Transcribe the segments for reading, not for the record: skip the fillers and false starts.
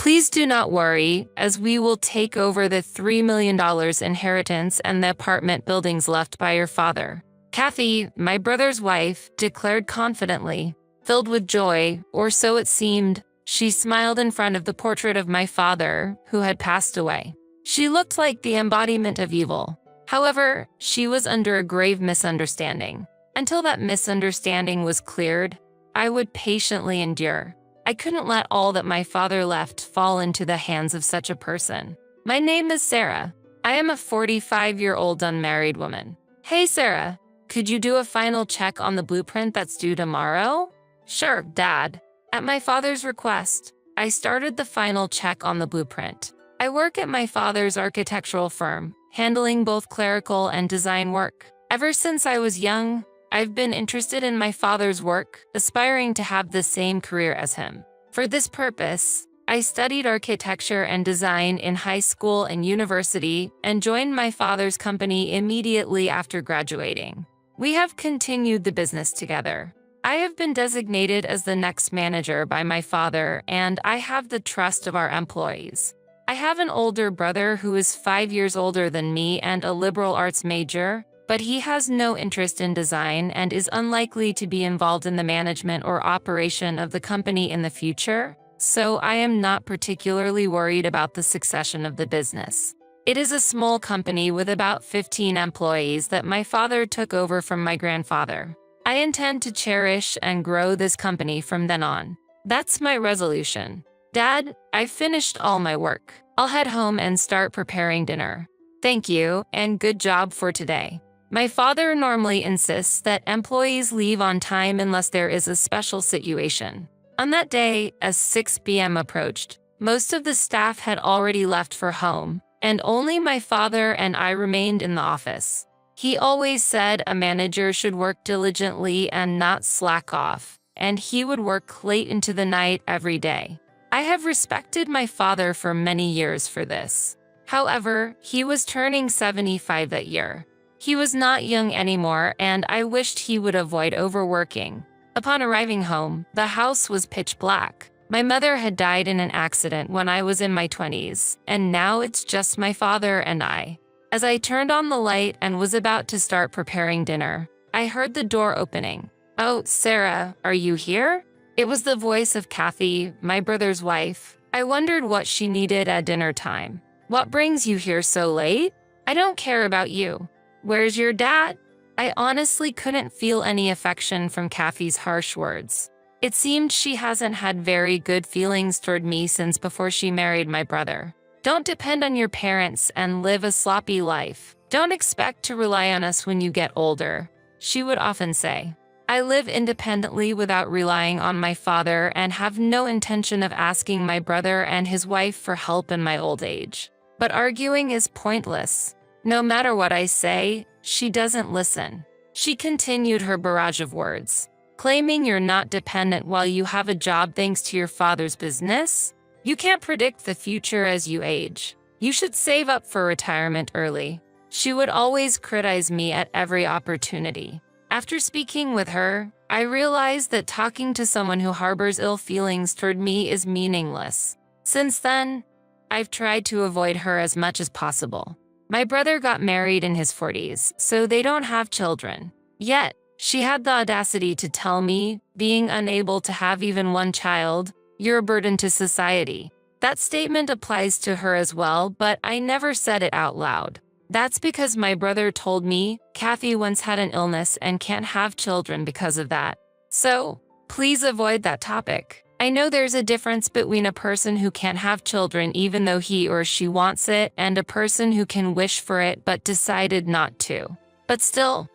Please do not worry, as we will take over the $3 million inheritance and the apartment buildings left by your father. Kathy, my brother's wife, declared confidently. Filled with joy, or so it seemed, she smiled in front of the portrait of my father, who had passed away. She looked like the embodiment of evil. However, she was under a grave misunderstanding. Until that misunderstanding was cleared, I would patiently endure. I couldn't let all that my father left fall into the hands of such a person. My name is Sarah. I am a 45-year-old unmarried woman. Hey Sarah, could you do a final check on the blueprint that's due tomorrow? Sure, Dad. At my father's request, I started the final check on the blueprint. I work at my father's architectural firm, handling both clerical and design work. Ever since I was young, I've been interested in my father's work, aspiring to have the same career as him. For this purpose, I studied architecture and design in high school and university and joined my father's company immediately after graduating. We have continued the business together. I have been designated as the next manager by my father, and I have the trust of our employees. I have an older brother who is 5 years older than me and a liberal arts major, but he has no interest in design and is unlikely to be involved in the management or operation of the company in the future, so I am not particularly worried about the succession of the business. It is a small company with about 15 employees that my father took over from my grandfather. I intend to cherish and grow this company from then on. That's my resolution. Dad, I've finished all my work. I'll head home and start preparing dinner. Thank you, and good job for today. My father normally insists that employees leave on time unless there is a special situation. On that day, as 6 p.m. approached, most of the staff had already left for home, and only my father and I remained in the office. He always said a manager should work diligently and not slack off, and he would work late into the night every day. I have respected my father for many years for this. However, he was turning 75 that year. He was not young anymore, and I wished he would avoid overworking. Upon arriving home, the house was pitch black. My mother had died in an accident when I was in my 20s, and now it's just my father and I. As I turned on the light and was about to start preparing dinner, I heard the door opening. Oh, Sarah, are you here? It was the voice of Kathy, my brother's wife. I wondered what she needed at dinner time. What brings you here so late? I don't care about you. Where's your dad? I honestly couldn't feel any affection from Kathy's harsh words. It seemed she hasn't had very good feelings toward me since before she married my brother. Don't depend on your parents and live a sloppy life. Don't expect to rely on us when you get older, she would often say. I live independently without relying on my father and have no intention of asking my brother and his wife for help in my old age. But arguing is pointless. No matter what I say, she doesn't listen. She continued her barrage of words. Claiming you're not dependent while you have a job thanks to your father's business? You can't predict the future as you age. You should save up for retirement early. She would always criticize me at every opportunity. After speaking with her, I realized that talking to someone who harbors ill feelings toward me is meaningless. Since then, I've tried to avoid her as much as possible. My brother got married in his 40s, so they don't have children. Yet, she had the audacity to tell me, being unable to have even one child, "You're a burden to society." That statement applies to her as well, but I never said it out loud. That's because my brother told me Kathy once had an illness and can't have children because of that. So, please avoid that topic. I know there's a difference between a person who can't have children even though he or she wants it and a person who can wish for it but decided not to. But still,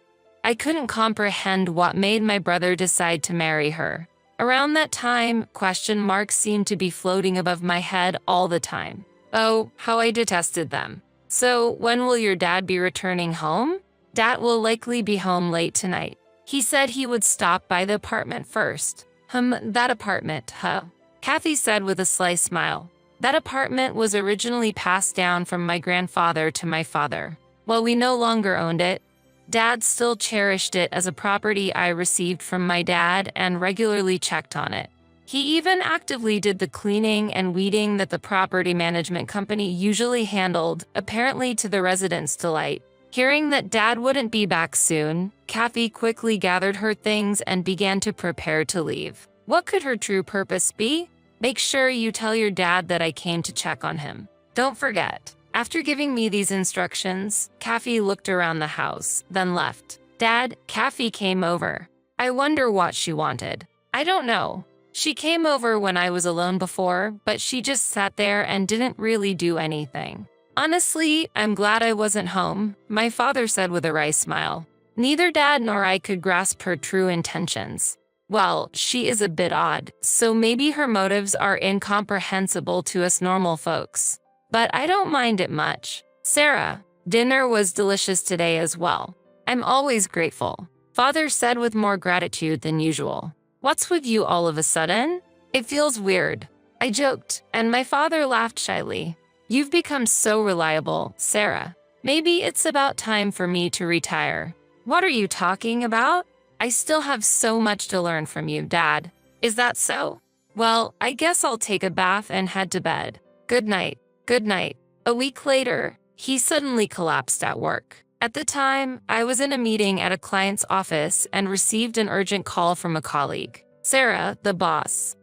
I couldn't comprehend what made my brother decide to marry her. Around that time, question marks seemed to be floating above my head all the time. Oh, how I detested them. So, when will your dad be returning home? Dad will likely be home late tonight. He said he would stop by the apartment first. That apartment, huh? Kathy said with a sly smile. That apartment was originally passed down from my grandfather to my father. While we no longer owned it, Dad still cherished it as a property I received from my dad and regularly checked on it. He even actively did the cleaning and weeding that the property management company usually handled, apparently to the residents' delight. Hearing that Dad wouldn't be back soon, Kathy quickly gathered her things and began to prepare to leave. What could her true purpose be? Make sure you tell your dad that I came to check on him. Don't forget. After giving me these instructions, Kathy looked around the house, then left. Dad, Kathy came over. I wonder what she wanted. I don't know. She came over when I was alone before, but she just sat there and didn't really do anything. Honestly, I'm glad I wasn't home, my father said with a wry smile. Neither Dad nor I could grasp her true intentions. Well, she is a bit odd, so maybe her motives are incomprehensible to us normal folks. But I don't mind it much. Sarah, dinner was delicious today as well. I'm always grateful, Father said with more gratitude than usual. What's with you all of a sudden? It feels weird. I joked, and my father laughed shyly. You've become so reliable, Sarah. Maybe it's about time for me to retire. What are you talking about? I still have so much to learn from you, Dad. Is that so? Well, I guess I'll take a bath and head to bed. Good night. Good night. A week later, he suddenly collapsed at work. At the time, I was in a meeting at a client's office and received an urgent call from a colleague. Sarah, the boss.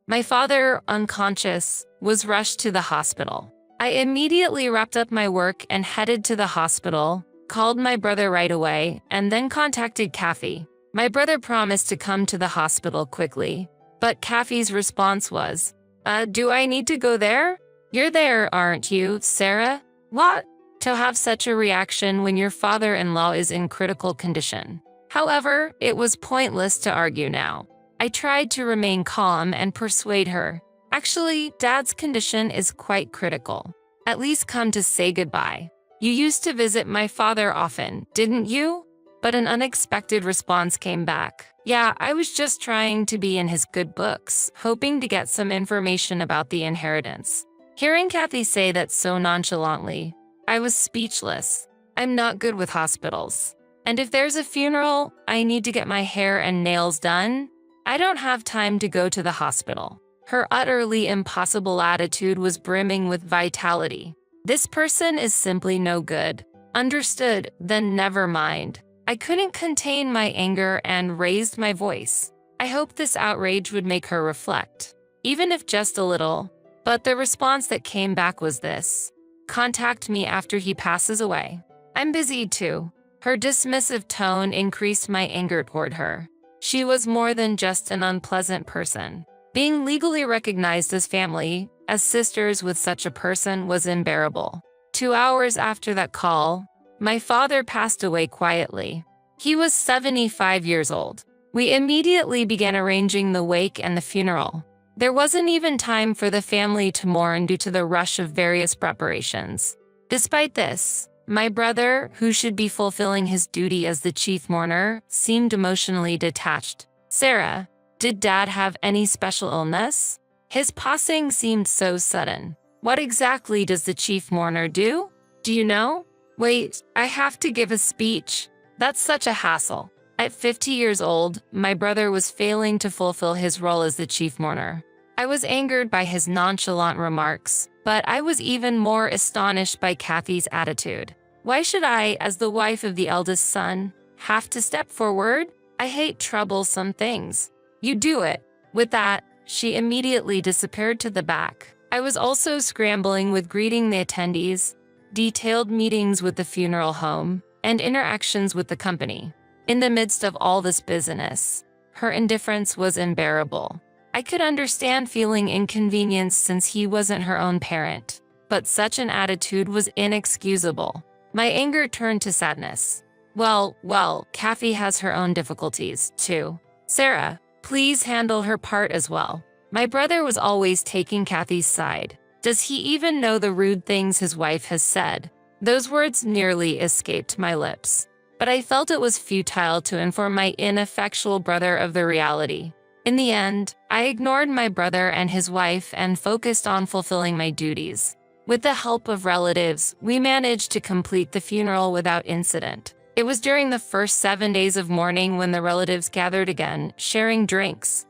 My father, unconscious, was rushed to the hospital. I immediately wrapped up my work and headed to the hospital, called my brother right away, and then contacted Kathy. My brother promised to come to the hospital quickly, but Kathy's response was, do I need to go there? You're there, aren't you, Sarah? What? To have such a reaction when your father-in-law is in critical condition. However, it was pointless to argue now. I tried to remain calm and persuade her. Actually, Dad's condition is quite critical. At least come to say goodbye. You used to visit my father often, didn't you? But an unexpected response came back. Yeah, I was just trying to be in his good books, hoping to get some information about the inheritance. Hearing Kathy say that so nonchalantly, I was speechless. I'm not good with hospitals. And if there's a funeral, I need to get my hair and nails done. I don't have time to go to the hospital. Her utterly impossible attitude was brimming with vitality. This person is simply no good. Understood, then never mind. I couldn't contain my anger and raised my voice. I hoped this outrage would make her reflect, even if just a little. But the response that came back was this. Contact me after he passes away. I'm busy too. Her dismissive tone increased my anger toward her. She was more than just an unpleasant person. Being legally recognized as family, as sisters with such a person was unbearable. 2 hours after that call, my father passed away quietly. He was 75 years old. We immediately began arranging the wake and the funeral. There wasn't even time for the family to mourn due to the rush of various preparations. Despite this, my brother, who should be fulfilling his duty as the chief mourner, seemed emotionally detached. Sarah, did Dad have any special illness? His passing seemed so sudden. What exactly does the chief mourner do? Do you know? Wait, I have to give a speech. That's such a hassle. At 50 years old, my brother was failing to fulfill his role as the chief mourner. I was angered by his nonchalant remarks, but I was even more astonished by Kathy's attitude. Why should I, as the wife of the eldest son, have to step forward? I hate troublesome things. You do it. With that, she immediately disappeared to the back. I was also scrambling with greeting the attendees, detailed meetings with the funeral home, and interactions with the company. In the midst of all this business, her indifference was unbearable. I could understand feeling inconvenienced since he wasn't her own parent, but such an attitude was inexcusable. My anger turned to sadness. Well, Kathy has her own difficulties, too. Sarah, please handle her part as well. My brother was always taking Kathy's side. Does he even know the rude things his wife has said? Those words nearly escaped my lips. But I felt it was futile to inform my ineffectual brother of the reality. In the end, I ignored my brother and his wife and focused on fulfilling my duties. With the help of relatives, we managed to complete the funeral without incident. It was during the first 7 days of mourning when the relatives gathered again, sharing drinks.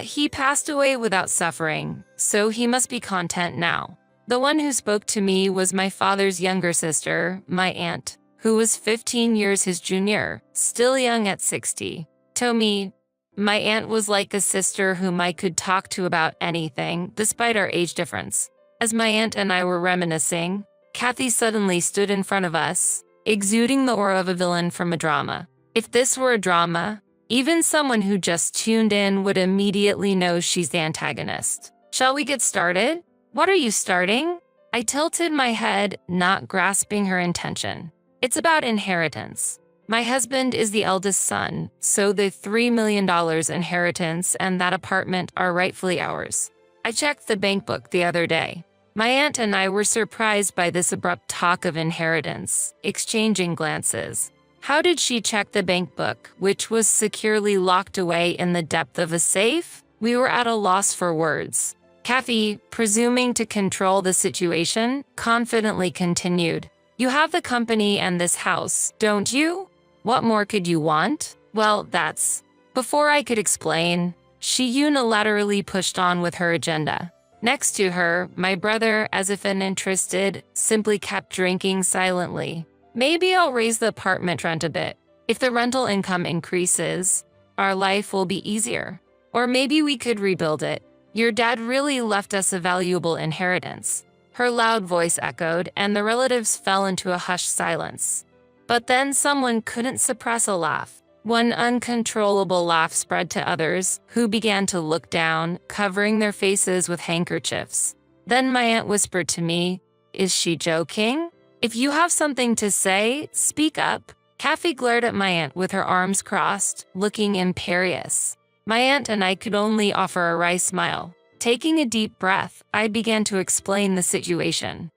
He passed away without suffering, so he must be content now. The one who spoke to me was my father's younger sister, my aunt, who was 15 years his junior, still young at 60. Told my aunt was like a sister whom I could talk to about anything, despite our age difference. As my aunt and I were reminiscing, Kathy suddenly stood in front of us, exuding the aura of a villain from a drama. If this were a drama, even someone who just tuned in would immediately know she's the antagonist. Shall we get started? What are you starting? I tilted my head, not grasping her intention. It's about inheritance. My husband is the eldest son, so the $3 million inheritance and that apartment are rightfully ours. I checked the bank book the other day. My aunt and I were surprised by this abrupt talk of inheritance, exchanging glances. How did she check the bank book, which was securely locked away in the depth of a safe? We were at a loss for words. Kathy, presuming to control the situation, confidently continued. You have the company and this house, don't you? What more could you want? Well, that's... Before I could explain, she unilaterally pushed on with her agenda. Next to her, my brother, as if uninterested, simply kept drinking silently. Maybe I'll raise the apartment rent a bit. If the rental income increases, our life will be easier. Or maybe we could rebuild it. Your dad really left us a valuable inheritance. Her loud voice echoed, and the relatives fell into a hushed silence. But then someone couldn't suppress a laugh. One uncontrollable laugh spread to others, who began to look down, covering their faces with handkerchiefs. Then my aunt whispered to me, "Is she joking? If you have something to say, speak up." Kathy glared at my aunt with her arms crossed, looking imperious. My aunt and I could only offer a wry smile. Taking a deep breath, I began to explain the situation.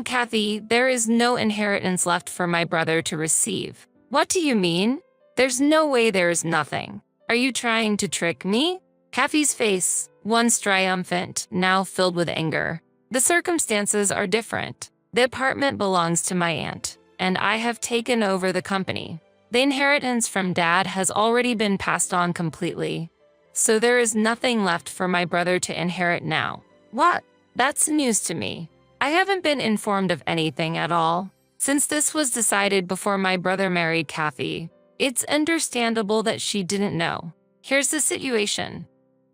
Kathy, there is no inheritance left for my brother to receive." "What do you mean?" "There's no way there is nothing. Are you trying to trick me?" Kathy's face, once triumphant, now filled with anger. "The circumstances are different. The apartment belongs to my aunt, and I have taken over the company. The inheritance from Dad has already been passed on completely. So there is nothing left for my brother to inherit now." "What? That's news to me. I haven't been informed of anything at all. Since this was decided before my brother married Kathy, it's understandable that she didn't know. Here's the situation.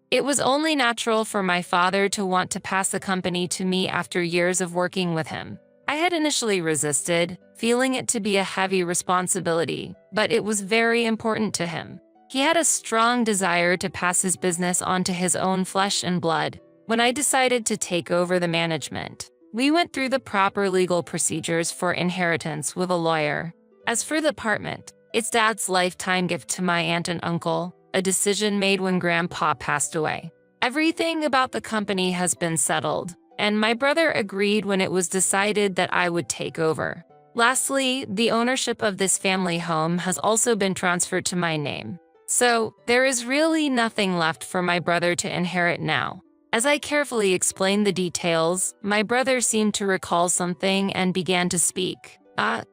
It was only natural for my father to want to pass the company to me after years of working with him. I had initially resisted, feeling it to be a heavy responsibility, but it was very important to him. He had a strong desire to pass his business on to his own flesh and blood. When I decided to take over the management, we went through the proper legal procedures for inheritance with a lawyer. As for the apartment, it's Dad's lifetime gift to my aunt and uncle, a decision made when Grandpa passed away. Everything about the company has been settled, and my brother agreed when it was decided that I would take over. Lastly, the ownership of this family home has also been transferred to my name. So, there is really nothing left for my brother to inherit now. As I carefully explained the details, my brother seemed to recall something and began to speak.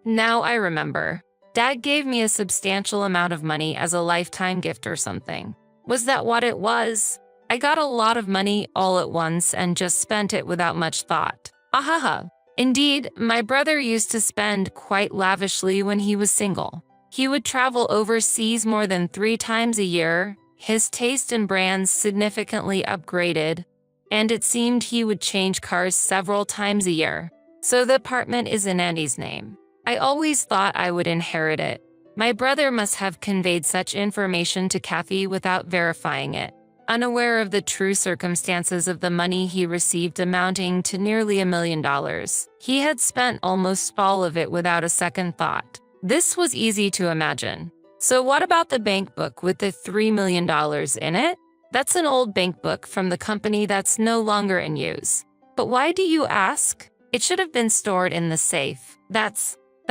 Now I remember. Dad gave me a substantial amount of money as a lifetime gift or something. Was that what it was? I got a lot of money all at once and just spent it without much thought. Ahaha. Indeed, my brother used to spend quite lavishly when he was single. He would travel overseas more than 3 times a year, his taste in brands significantly upgraded, and it seemed he would change cars several times a year. So the apartment is in Andy's name. I always thought I would inherit it. My brother must have conveyed such information to Kathy without verifying it. Unaware of the true circumstances of the money he received amounting to nearly $1 million, he had spent almost all of it without a second thought. This was easy to imagine. So what about the bank book with the $3 million in it? That's an old bank book from the company that's no longer in use. But why do you ask? It should have been stored in the safe. That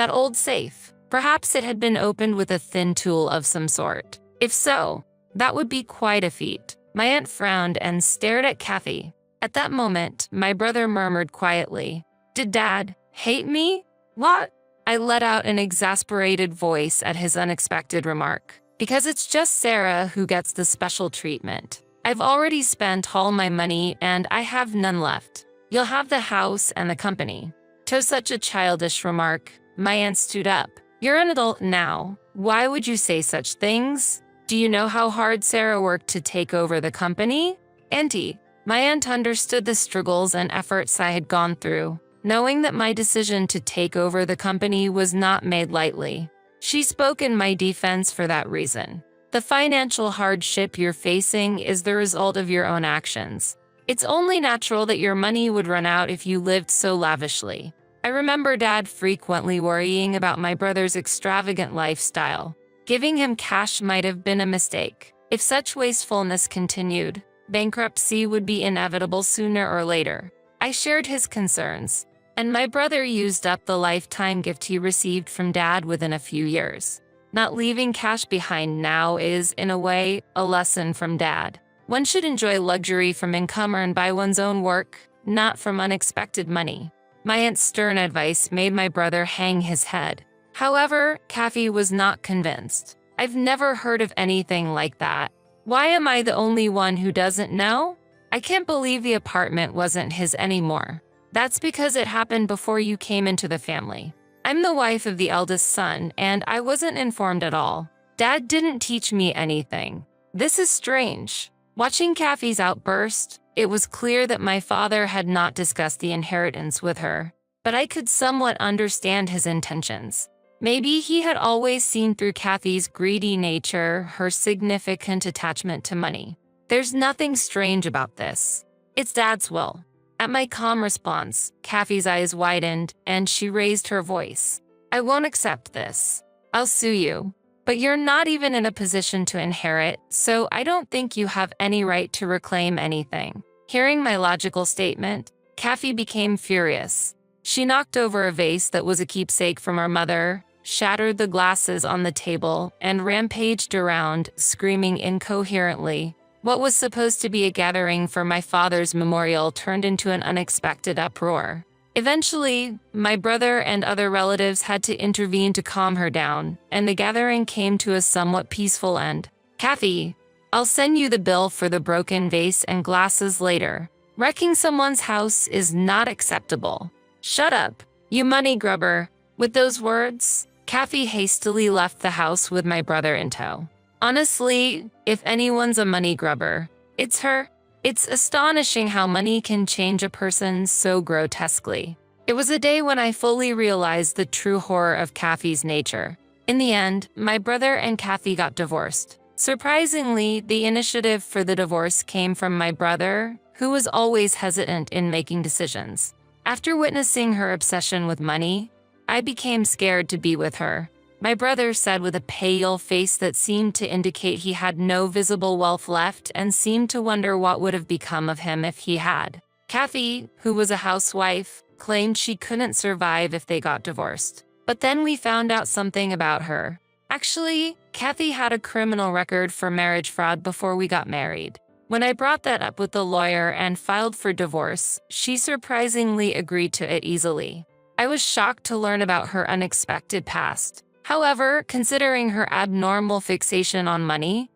old safe. Perhaps it had been opened with a thin tool of some sort. If so, that would be quite a feat. My aunt frowned and stared at Kathy. At that moment, my brother murmured quietly, "Did Dad hate me?" "What?" I let out an exasperated voice at his unexpected remark. "Because it's just Sarah who gets the special treatment. I've already spent all my money and I have none left. You'll have the house and the company." To such a childish remark, my aunt stood up. "You're an adult now. Why would you say such things? Do you know how hard Sarah worked to take over the company?" "Auntie." My aunt understood the struggles and efforts I had gone through, knowing that my decision to take over the company was not made lightly. She spoke in my defense for that reason. "The financial hardship you're facing is the result of your own actions. It's only natural that your money would run out if you lived so lavishly." I remember Dad frequently worrying about my brother's extravagant lifestyle. Giving him cash might have been a mistake. If such wastefulness continued, bankruptcy would be inevitable sooner or later. I shared his concerns, and my brother used up the lifetime gift he received from Dad within a few years. Not leaving cash behind now is, in a way, a lesson from Dad. One should enjoy luxury from income earned by one's own work, not from unexpected money. My aunt's stern advice made my brother hang his head. However, Kathy was not convinced. "I've never heard of anything like that. Why am I the only one who doesn't know? I can't believe the apartment wasn't his anymore." "That's because it happened before you came into the family. I'm the wife of the eldest son, and I wasn't informed at all. Dad didn't teach me anything." This is strange. Watching Kathy's outburst, it was clear that my father had not discussed the inheritance with her, but I could somewhat understand his intentions. Maybe he had always seen through Kathy's greedy nature, her significant attachment to money. "There's nothing strange about this. It's Dad's will." At my calm response, Kathy's eyes widened and she raised her voice. "I won't accept this. I'll sue you. But you're not even in a position to inherit, so I don't think you have any right to reclaim anything." Hearing my logical statement, Kathy became furious. She knocked over a vase that was a keepsake from our mother, shattered the glasses on the table, and rampaged around, screaming incoherently. What was supposed to be a gathering for my father's memorial turned into an unexpected uproar. Eventually, my brother and other relatives had to intervene to calm her down, and the gathering came to a somewhat peaceful end. "Kathy, I'll send you the bill for the broken vase and glasses later. Wrecking someone's house is not acceptable." "Shut up, you money grubber." With those words, Kathy hastily left the house with my brother in tow. Honestly, if anyone's a money grubber, it's her. It's astonishing how money can change a person so grotesquely. It was a day when I fully realized the true horror of Kathy's nature. In the end, my brother and Kathy got divorced. Surprisingly, the initiative for the divorce came from my brother, who was always hesitant in making decisions. After witnessing her obsession with money, I became scared to be with her. My brother said with a pale face that seemed to indicate he had no visible wealth left and seemed to wonder what would have become of him if he had. Kathy, who was a housewife, claimed she couldn't survive if they got divorced. But then we found out something about her. Actually, Kathy had a criminal record for marriage fraud before we got married. When I brought that up with the lawyer and filed for divorce, she surprisingly agreed to it easily. I was shocked to learn about her unexpected past. However, considering her abnormal fixation on money,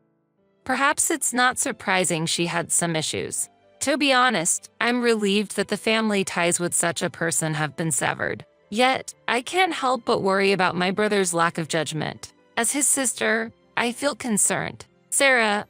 perhaps it's not surprising she had some issues. To be honest, I'm relieved that the family ties with such a person have been severed. Yet, I can't help but worry about my brother's lack of judgment. As his sister, I feel concerned. "Sarah,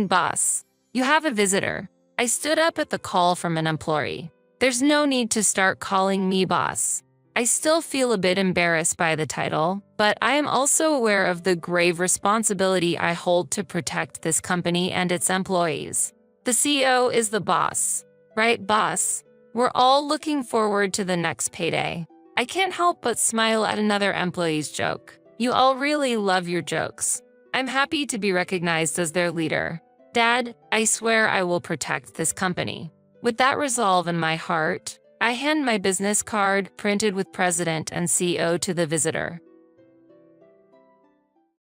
boss. You have a visitor." I stood up at the call from an employee. "There's no need to start calling me boss." I still feel a bit embarrassed by the title, but I am also aware of the grave responsibility I hold to protect this company and its employees. The CEO is the boss. Right, boss? We're all looking forward to the next payday. I can't help but smile at another employee's joke. You all really love your jokes. I'm happy to be recognized as their leader. Dad, I swear I will protect this company. With that resolve in my heart, I hand my business card, printed with President and CEO, to the visitor.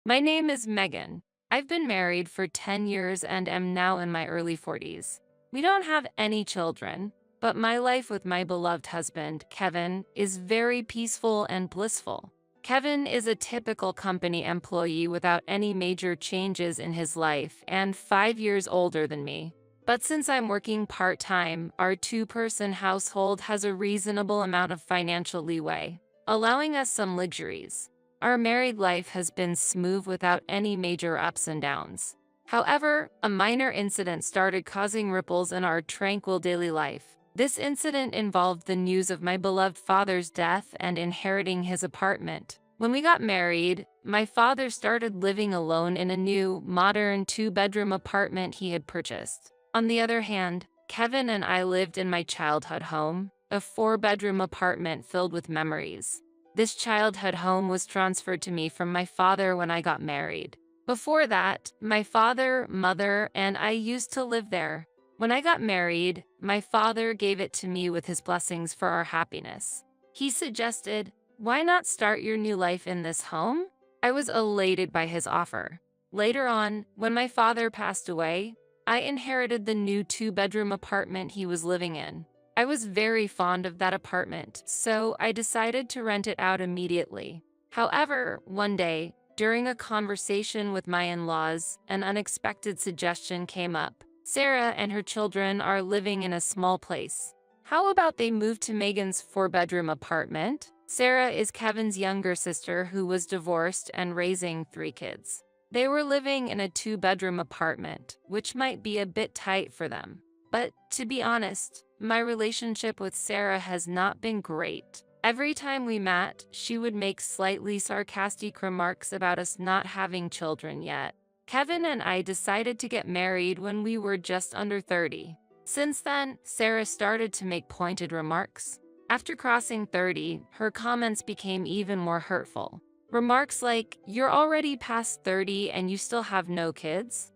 "My name is Megan. I've been married for 10 years and am now in my early 40s. We don't have any children, but my life with my beloved husband, Kevin, is very peaceful and blissful. Kevin is a typical company employee without any major changes in his life and 5 years older than me. But since I'm working part-time, our two-person household has a reasonable amount of financial leeway, allowing us some luxuries. Our married life has been smooth without any major ups and downs. However, a minor incident started causing ripples in our tranquil daily life. This incident involved the news of my beloved father's death and inheriting his apartment. When we got married, my father started living alone in a new, modern two-bedroom apartment he had purchased. On the other hand, Kevin and I lived in my childhood home, a four-bedroom apartment filled with memories. This childhood home was transferred to me from my father when I got married. Before that, my father, mother, and I used to live there. When I got married, my father gave it to me with his blessings for our happiness. He suggested, "Why not start your new life in this home?" I was elated by his offer. Later on, when my father passed away, I inherited the new two-bedroom apartment he was living in. I was very fond of that apartment, so I decided to rent it out immediately. However, one day, during a conversation with my in-laws, an unexpected suggestion came up. Sarah and her children are living in a small place. How about they move to Megan's four-bedroom apartment? Sarah is Kevin's younger sister who was divorced and raising 3 kids. They were living in a two-bedroom apartment, which might be a bit tight for them. But to be honest, my relationship with Sarah has not been great. Every time we met, she would make slightly sarcastic remarks about us not having children yet. Kevin and I decided to get married when we were just under 30. Since then, Sarah started to make pointed remarks. After crossing 30, her comments became even more hurtful. Remarks like, "You're already past 30 and you still have no kids?"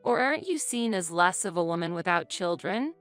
Or "Aren't you seen as less of a woman without children?"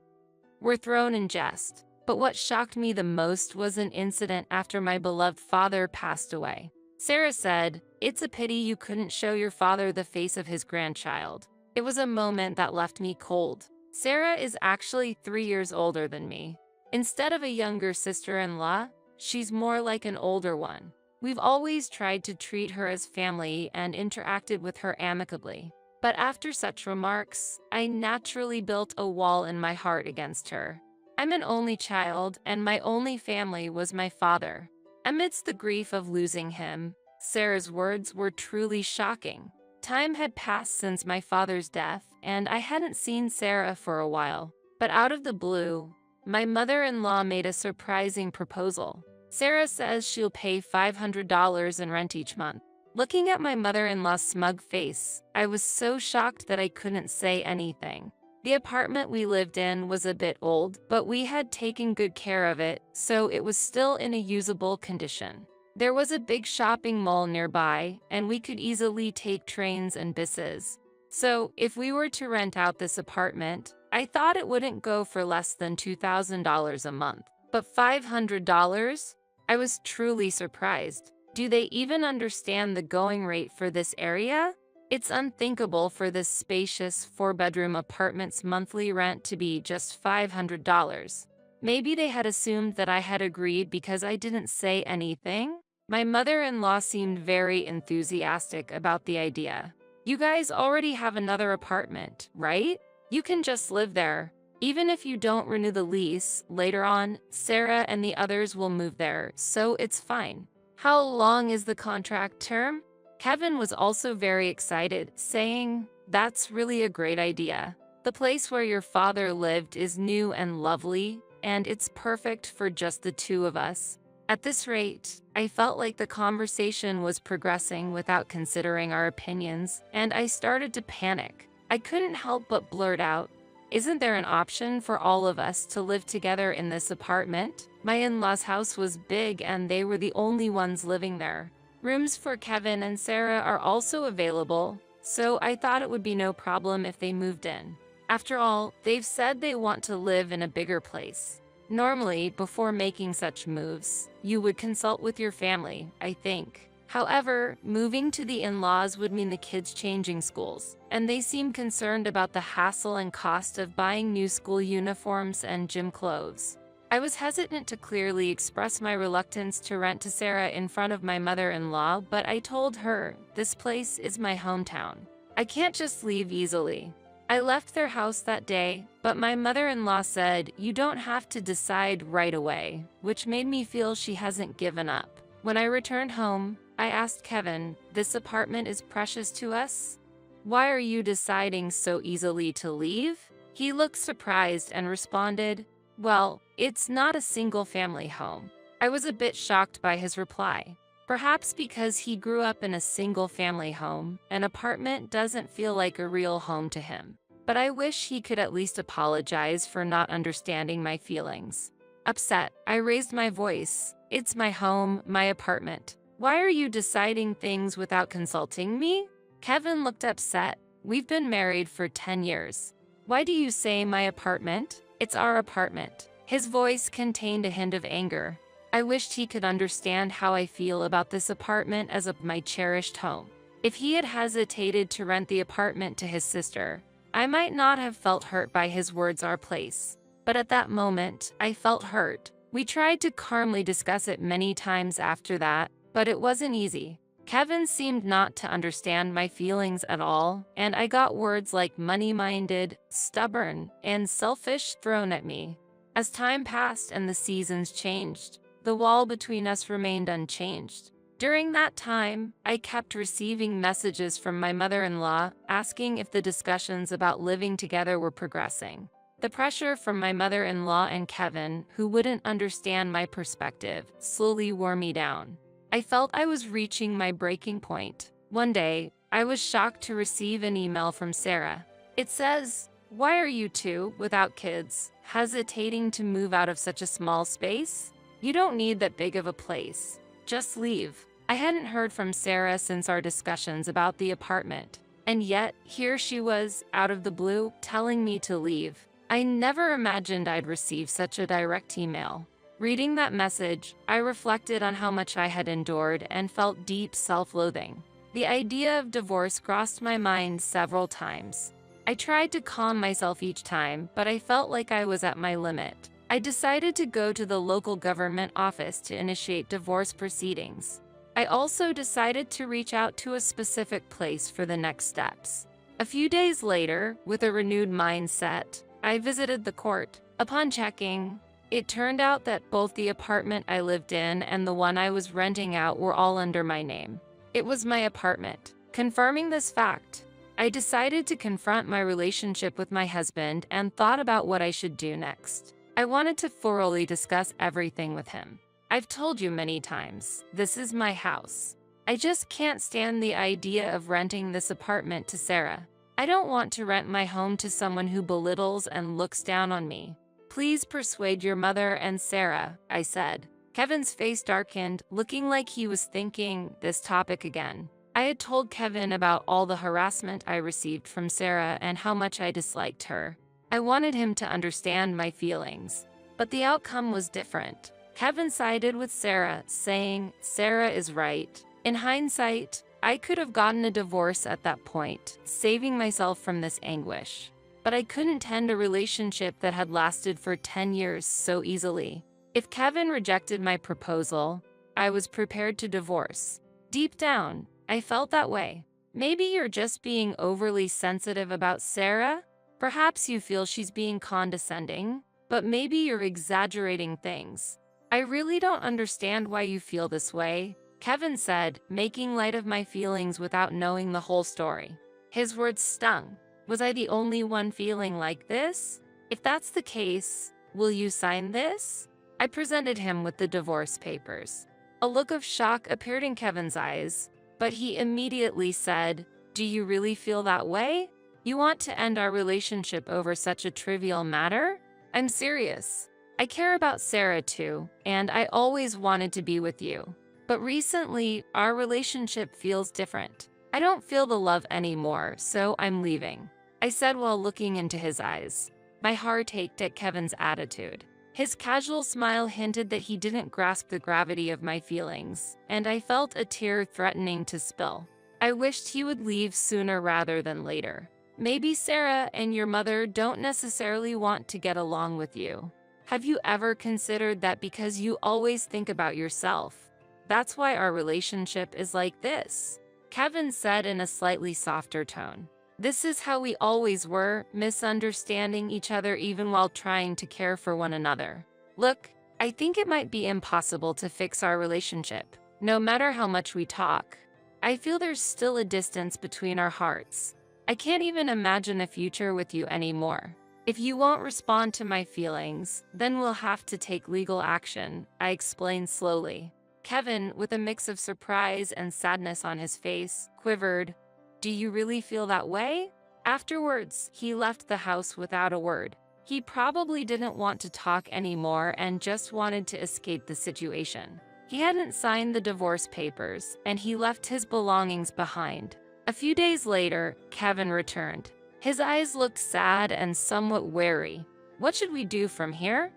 were thrown in jest. But what shocked me the most was an incident after my beloved father passed away. Sarah said, "It's a pity you couldn't show your father the face of his grandchild." It was a moment that left me cold. Sarah is actually 3 years older than me. Instead of a younger sister-in-law, she's more like an older one. We've always tried to treat her as family and interacted with her amicably. But after such remarks, I naturally built a wall in my heart against her. I'm an only child, and my only family was my father. Amidst the grief of losing him, Sarah's words were truly shocking. Time had passed since my father's death, and I hadn't seen Sarah for a while. But out of the blue, my mother-in-law made a surprising proposal. Sarah says she'll pay $500 in rent each month. Looking at my mother-in-law's smug face, I was so shocked that I couldn't say anything. The apartment we lived in was a bit old, but we had taken good care of it, so it was still in a usable condition. There was a big shopping mall nearby, and we could easily take trains and buses. So, if we were to rent out this apartment, I thought it wouldn't go for less than $2,000 a month. But $500? I was truly surprised. Do they even understand the going rate for this area? It's unthinkable for this spacious four-bedroom apartment's monthly rent to be just $500. Maybe they had assumed that I had agreed because I didn't say anything? My mother-in-law seemed very enthusiastic about the idea. "You guys already have another apartment, right? You can just live there. Even if you don't renew the lease, later on, Sarah and the others will move there, so it's fine." How long is the contract term? Kevin was also very excited, saying, "That's really a great idea. The place where your father lived is new and lovely, and it's perfect for just the two of us." At this rate, I felt like the conversation was progressing without considering our opinions, and I started to panic. I couldn't help but blurt out, "Isn't there an option for all of us to live together in this apartment?" My in-laws' house was big and they were the only ones living there. Rooms for Kevin and Sarah are also available, so I thought it would be no problem if they moved in. After all, they've said they want to live in a bigger place. Normally, before making such moves, you would consult with your family, I think. However, moving to the in-laws would mean the kids changing schools, and they seem concerned about the hassle and cost of buying new school uniforms and gym clothes. I was hesitant to clearly express my reluctance to rent to Sarah in front of my mother-in-law, but I told her, "This place is my hometown. I can't just leave easily." I left their house that day, but my mother-in-law said, "You don't have to decide right away," which made me feel she hasn't given up. When I returned home, I asked Kevin, "This apartment is precious to us? Why are you deciding so easily to leave?" He looked surprised and responded, "Well, it's not a single-family home." I was a bit shocked by his reply. Perhaps because he grew up in a single-family home, an apartment doesn't feel like a real home to him. But I wish he could at least apologize for not understanding my feelings. Upset, I raised my voice. "It's my home, my apartment. Why are you deciding things without consulting me?" Kevin looked upset. "We've been married for 10 years. Why do you say my apartment? It's our apartment." His voice contained a hint of anger. I wished he could understand how I feel about this apartment as my cherished home. If he had hesitated to rent the apartment to his sister, I might not have felt hurt by his words "our place." But at that moment, I felt hurt. We tried to calmly discuss it many times after that, but it wasn't easy. Kevin seemed not to understand my feelings at all, and I got words like money-minded, stubborn, and selfish thrown at me. As time passed and the seasons changed, the wall between us remained unchanged. During that time, I kept receiving messages from my mother-in-law asking if the discussions about living together were progressing. The pressure from my mother-in-law and Kevin, who wouldn't understand my perspective, slowly wore me down. I felt I was reaching my breaking point. One day, I was shocked to receive an email from Sarah. It says, "Why are you two, without kids, hesitating to move out of such a small space? You don't need that big of a place. Just leave." I hadn't heard from Sarah since our discussions about the apartment, and yet here she was, out of the blue, telling me to leave. I never imagined I'd receive such a direct email. Reading that message, I reflected on how much I had endured and felt deep self-loathing. The idea of divorce crossed my mind several times. I tried to calm myself each time, but I felt like I was at my limit. I decided to go to the local government office to initiate divorce proceedings. I also decided to reach out to a specific place for the next steps. A few days later, with a renewed mindset, I visited the court. Upon checking, it turned out that both the apartment I lived in and the one I was renting out were all under my name. It was my apartment. Confirming this fact, I decided to confront my relationship with my husband and thought about what I should do next. I wanted to thoroughly discuss everything with him. I've told you many times, this is my house. I just can't stand the idea of renting this apartment to Sarah. I don't want to rent my home to someone who belittles and looks down on me. Please persuade your mother and Sarah, I said. Kevin's face darkened, looking like he was thinking this topic again. I had told Kevin about all the harassment I received from Sarah and how much I disliked her. I wanted him to understand my feelings, but the outcome was different. Kevin sided with Sarah, saying, "Sarah is right. In hindsight, I could have gotten a divorce at that point, saving myself from this anguish. But I couldn't end a relationship that had lasted for 10 years so easily. If Kevin rejected my proposal, I was prepared to divorce. Deep down, I felt that way. Maybe you're just being overly sensitive about Sarah? Perhaps you feel she's being condescending, but maybe you're exaggerating things. I really don't understand why you feel this way," Kevin said, making light of my feelings without knowing the whole story. His words stung. Was I the only one feeling like this? If that's the case, will you sign this? I presented him with the divorce papers. A look of shock appeared in Kevin's eyes, but he immediately said, "Do you really feel that way? You want to end our relationship over such a trivial matter? I'm serious. I care about Sarah too, and I always wanted to be with you. But recently, our relationship feels different. I don't feel the love anymore, so I'm leaving," I said while looking into his eyes. My heart ached at Kevin's attitude. His casual smile hinted that he didn't grasp the gravity of my feelings, and I felt a tear threatening to spill. I wished he would leave sooner rather than later. Maybe Sarah and your mother don't necessarily want to get along with you. Have you ever considered that because you always think about yourself? That's why our relationship is like this," Kevin said in a slightly softer tone. This is how we always were, misunderstanding each other even while trying to care for one another. Look, I think it might be impossible to fix our relationship, no matter how much we talk. I feel there's still a distance between our hearts. I can't even imagine a future with you anymore. If you won't respond to my feelings, then we'll have to take legal action, I explained slowly. Kevin, with a mix of surprise and sadness on his face, quivered. Do you really feel that way? Afterwards, he left the house without a word. He probably didn't want to talk anymore and just wanted to escape the situation. He hadn't signed the divorce papers, and he left his belongings behind. A few days later, Kevin returned. His eyes looked sad and somewhat wary. What should we do from here?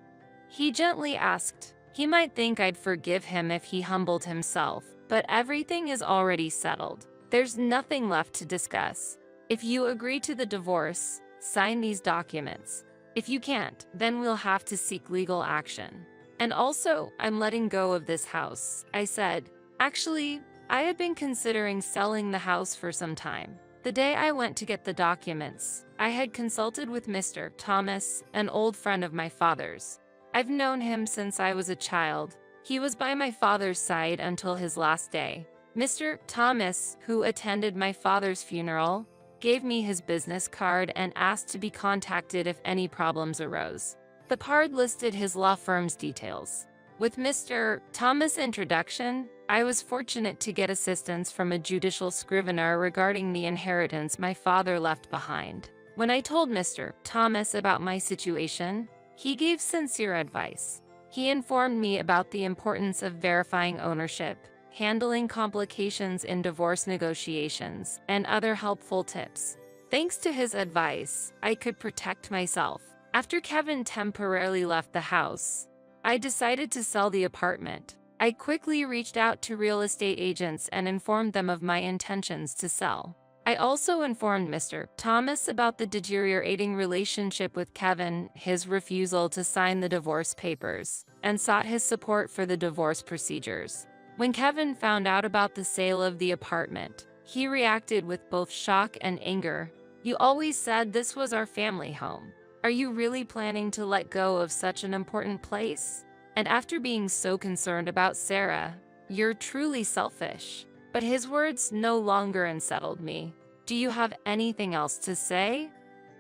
He gently asked. He might think I'd forgive him if he humbled himself, but everything is already settled. There's nothing left to discuss. If you agree to the divorce, sign these documents. If you can't, then we'll have to seek legal action. And also, I'm letting go of this house, I said. Actually, I had been considering selling the house for some time. The day I went to get the documents, I had consulted with Mr. Thomas, an old friend of my father's. I've known him since I was a child. He was by my father's side until his last day. Mr. Thomas, who attended my father's funeral, gave me his business card and asked to be contacted if any problems arose. The card listed his law firm's details. With Mr. Thomas' introduction, I was fortunate to get assistance from a judicial scrivener regarding the inheritance my father left behind. When I told Mr. Thomas about my situation, he gave sincere advice. He informed me about the importance of verifying ownership, handling complications in divorce negotiations, and other helpful tips. Thanks to his advice, I could protect myself. After Kevin temporarily left the house, I decided to sell the apartment. I quickly reached out to real estate agents and informed them of my intentions to sell. I also informed Mr. Thomas about the deteriorating relationship with Kevin, his refusal to sign the divorce papers, and sought his support for the divorce procedures. When Kevin found out about the sale of the apartment, he reacted with both shock and anger. You always said this was our family home. Are you really planning to let go of such an important place? And after being so concerned about Sarah, you're truly selfish. But his words no longer unsettled me. Do you have anything else to say?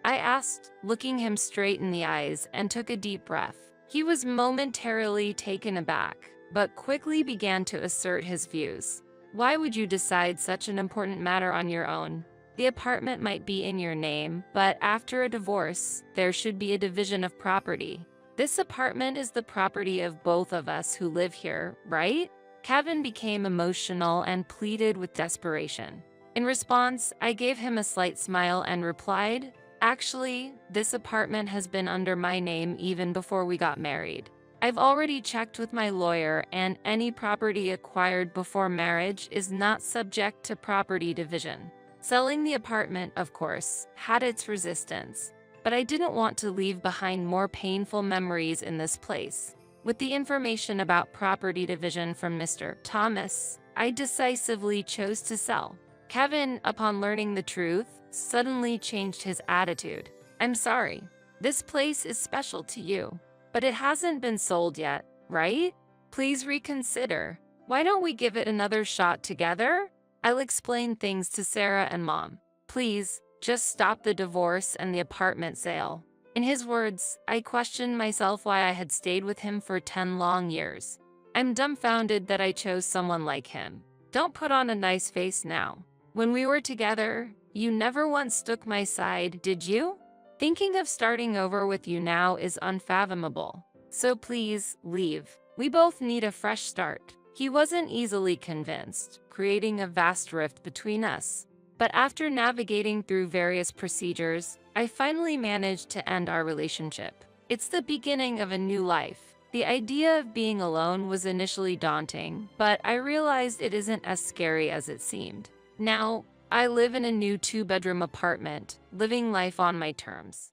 I asked, looking him straight in the eyes, and took a deep breath. He was momentarily taken aback, but quickly began to assert his views. Why would you decide such an important matter on your own? The apartment might be in your name, but after a divorce, there should be a division of property. This apartment is the property of both of us who live here, right? Kevin became emotional and pleaded with desperation. In response, I gave him a slight smile and replied, Actually, this apartment has been under my name even before we got married. I've already checked with my lawyer, and any property acquired before marriage is not subject to property division. Selling the apartment, of course, had its resistance, but I didn't want to leave behind more painful memories in this place. With the information about property division from Mr. Thomas, I decisively chose to sell. Kevin, upon learning the truth, suddenly changed his attitude. I'm sorry. This place is special to you, but it hasn't been sold yet, right? Please reconsider. Why don't we give it another shot together? I'll explain things to Sarah and Mom. Please, just stop the divorce and the apartment sale. In his words, I questioned myself why I had stayed with him for 10 long years. I'm dumbfounded that I chose someone like him. Don't put on a nice face now. When we were together, you never once took my side, did you? Thinking of starting over with you now is unfathomable. So please, leave. We both need a fresh start. He wasn't easily convinced, creating a vast rift between us. But after navigating through various procedures, I finally managed to end our relationship. It's the beginning of a new life. The idea of being alone was initially daunting, but I realized it isn't as scary as it seemed. Now, I live in a new 2-bedroom apartment, living life on my terms.